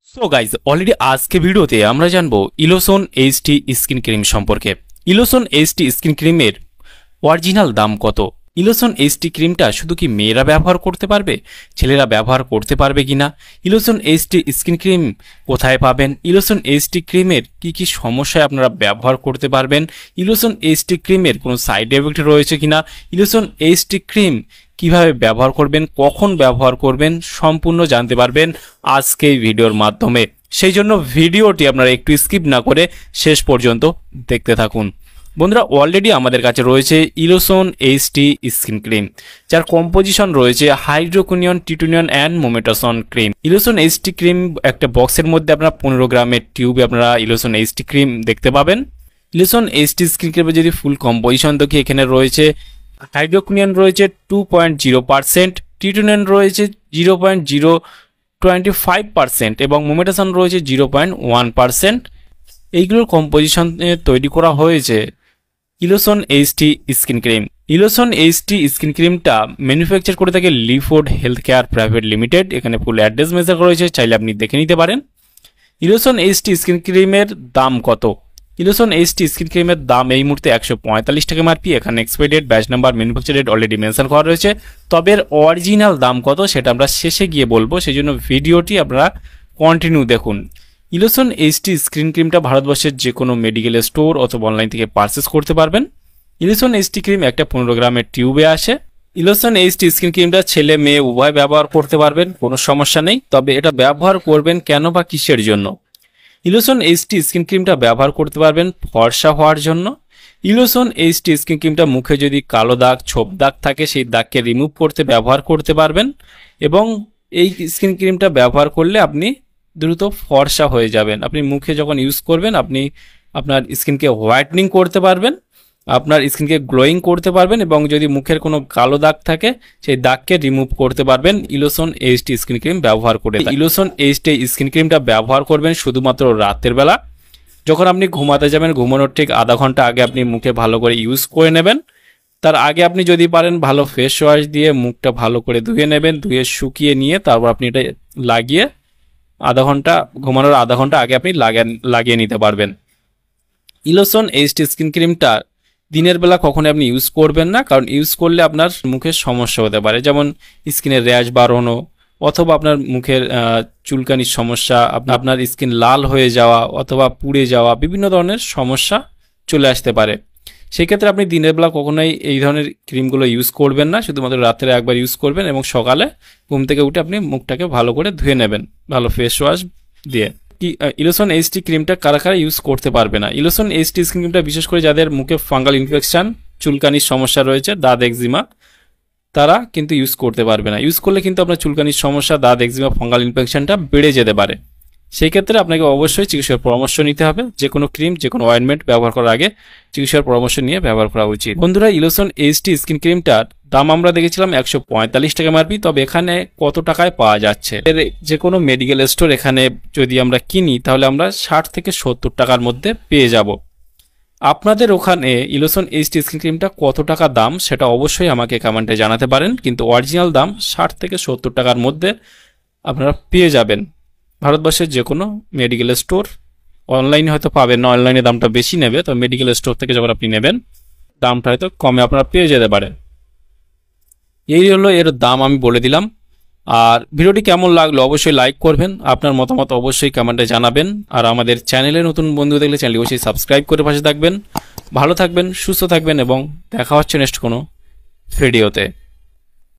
So guys already আজকে ভিডিওতে আমরা জানবো ইলোসন এইচটি স্কিন ক্রিম সম্পর্কে। ইলোসন এইচটি স্কিন ক্রিমের অরিজিনাল দাম কত? ইলোসন এইচটি ক্রিমটা শুধু কি মেয়েরা ব্যবহার করতে পারবে, ছেলেরা ব্যবহার করতে পারবে কিনা? ইলোসন এইচটি স্কিন ক্রিম কোথায় পাবেন? ইলোসন এইচটি ক্রিমের কি কি সমস্যায় আপনারা ব্যবহার করতে পারবেন? ইলোসন এইচটি ক্রিমের কোনো সাইড এফেক্ট রয়েছে কিনা? ইলোসন এইচটি ক্রিম কিভাবে ব্যবহার করবেন, কখন ব্যবহার করবেন, সম্পূর্ণ জানতে পারবেন আজকে এই ভিডিওর মাধ্যমে। সেই জন্য ভিডিওটি আপনারা একটু স্কিপ না করে শেষ পর্যন্ত দেখতে থাকুন। বন্ধুরা, অলরেডি আমাদের কাছে রয়েছে ইলোসন এইচটি স্কিন ক্রিম, যার কম্পোজিশন রয়েছে hydroquinone, tretinoin and mometasone cream. Elosone HT cream একটা বক্সের মধ্যে আপনারা 15 গ্রামের টিউবে আপনারা ইলোসন এইচটি ক্রিম দেখতে পাবেন। ইলোসন এইচটি স্কিন ক্রিমের যদি ফুল কম্পোজিশন দেখি, এখানে রয়েছে হাইড্রোকুনিয়ন রয়েছে 2.0%, টিটুনিয়ন রয়েছে 0.025% এবং মোমেটাসন রয়েছে 0.1%। এইগুলোর কম্পোজিশন তৈরি করা হয়েছে Elosone HT skin cream. Elosone HT skin ক্রিমটা ম্যানুফ্যাকচার করে থাকে Leeford health care private limited. এখানে ফুল অ্যাড্রেস মেনশন করা রয়েছে, চাইলে আপনি দেখে নিতে পারেন। ইলোসন এইচটি স্কিন ক্রিমের দাম কত? ইলোসন এইচটি স্কিন ক্রিমের দাম এই মুহূর্তে 145 টাকা এমআরপি। এখানে expiry date, batch number, manufacture date already mention করা রয়েছে। তবে অরিজিনাল দাম কত সেটা আমরা শেষে গিয়ে বলবো, সেই জন্য ভিডিওটি আপনারা কন্টিনিউ দেখুন। ইলোসন এইচটি স্কিন ক্রিমটা ভারতবর্ষের যে কোনো মেডিকেল স্টোর অথবা অনলাইন থেকে পারচেস করতে পারবেন। ইলোসন এইচটি ক্রিম একটা 15 গ্রামের টিউবে আসে। ইলোসন এইচটি স্কিন ক্রিমটা ছেলে মেয়ে উভয় ব্যবহার করতে পারবেন, কোনো সমস্যা নেই। তবে এটা ব্যবহার করবেন কেন বা কিসের জন্য? ইলোসন এইচটি স্কিন ক্রিমটা ব্যবহার করতে পারবেন ফর্সা হওয়ার জন্য। ইলোসন এইচটি স্কিন ক্রিমটা মুখে যদি কালো দাগ, ছোপ দাগ থাকে, সেই দাগকে রিমুভ করতে ব্যবহার করতে পারবেন। এবং এই স্কিন ক্রিমটা ব্যবহার করলে আপনি দ্রুত ফর্সা হয়ে যাবেন। আপনি মুখে যখন ইউজ করবেন, আপনি আপনার স্কিনকে হোয়াইটনিং করতে পারবেন, আপনার স্কিনকে গ্লোয়িং করতে পারবেন এবং যদি মুখের কোনো কালো দাগ থাকে সেই দাগকে রিমুভ করতে পারবেন ইলোসন এইচটি স্কিন ক্রিম ব্যবহার করে। ইলোসন এইচটি স্কিন ক্রিমটা ব্যবহার করবেন শুধুমাত্র রাতের বেলা। যখন আপনি ঘুমাতে যাবেন, ঘুমানোর ঠিক আধা ঘন্টা আগে আপনি মুখে ভালো করে ইউজ করে নেবেন। তার আগে আপনি যদি পারেন ভালো ফেস ওয়াশ দিয়ে মুখটা ভালো করে ধুয়ে নেবেন, ধুয়ে শুকিয়ে নিয়ে তারপর আপনি এটা লাগিয়ে ঘুমানোর আধা ঘন্টা আগে আপনি লাগিয়ে নিতে পারবেন। ইলোসন এইচটি স্কিন ক্রিমটা দিনের বেলা কখনো আপনি ইউজ করবেন না, কারণ ইউজ করলে আপনার মুখের সমস্যা হতে পারে, যেমন স্কিনের র্যাশ বাড়ানো অথবা আপনার মুখের চুলকানির সমস্যা, আপনার স্কিন লাল হয়ে যাওয়া অথবা পুড়ে যাওয়া, বিভিন্ন ধরনের সমস্যা চলে আসতে পারে। সেক্ষেত্রে আপনি দিনের বেলা কখনোই এই ধরনের ক্রিমগুলো ইউজ করবেন না, শুধুমাত্র রাত্রে একবার ইউজ করবেন এবং সকালে ঘুম থেকে উঠে আপনি মুখটাকে ভালো করে ধুয়ে নেবেন ভালো ফেস ওয়াশ দিয়ে। ইলোসন এইচটি ক্রিমটা কারা কারা ইউজ করতে পারবে না? ইলোসন এইচটি স্কিন ক্রিমটা বিশেষ করে যাদের মুখে ফাঙ্গাল ইনফেকশন, চুলকানির সমস্যা রয়েছে, দাঁত এক্সিমা, তারা কিন্তু ইউজ করতে পারবে না। ইউজ করলে কিন্তু আপনার চুলকানির সমস্যা, দাঁত এক্সিমা, ফাঙ্গাল ইনফেকশনটা বেড়ে যেতে পারে। সেই ক্ষেত্রে আপনাকে অবশ্যই চিকিৎসার পরামর্শ নিতে হবে। যে কোনো ক্রিম, যে কোনো অয়েন্টমেন্ট ব্যবহার করার আগে চিকিৎসার পরামর্শ নিয়ে ব্যবহার করা উচিত। বন্ধুরা, ইলোসন এইচটি স্কিন ক্রিমটার দাম আমরা দেখেছিলাম 145 টাকা এমআরপি। তবে এখানে কত টাকায় পাওয়া যাচ্ছে? যে কোনো মেডিকেল স্টোর এখানে যদি আমরা কিনি তাহলে আমরা 60 থেকে 70 টাকার মধ্যে পেয়ে যাব। আপনাদের ওখানে ইলোসন এইচটি স্কিন ক্রিমটা কত টাকা দাম সেটা অবশ্যই আমাকে কমেন্টে জানাতে পারেন, কিন্তু অরিজিনাল দাম 60 থেকে 70 টাকার মধ্যে আপনারা পেয়ে যাবেন ভারতবর্ষের যে কোনো মেডিকেল স্টোর। অনলাইনে হয়তো পাবেন না, অনলাইনে দামটা বেশি নেবে, তো মেডিকেল স্টোর থেকে যখন আপনি নেবেন দামটা হয়তো কমে আপনারা পেয়ে যেতে পারে। এই হলো এর দাম, আমি বলে দিলাম। আর ভিডিওটি কেমন লাগলো অবশ্যই লাইক করবেন, আপনার মতামত অবশ্যই কমেন্টে জানাবেন। আর আমাদের চ্যানেলে নতুন বন্ধু দেখলে চ্যানেলটি অবশ্যই সাবস্ক্রাইব করে পাশে থাকবেন। ভালো থাকবেন, সুস্থ থাকবেন এবং দেখা হচ্ছে নেক্সট কোনো ভিডিওতে।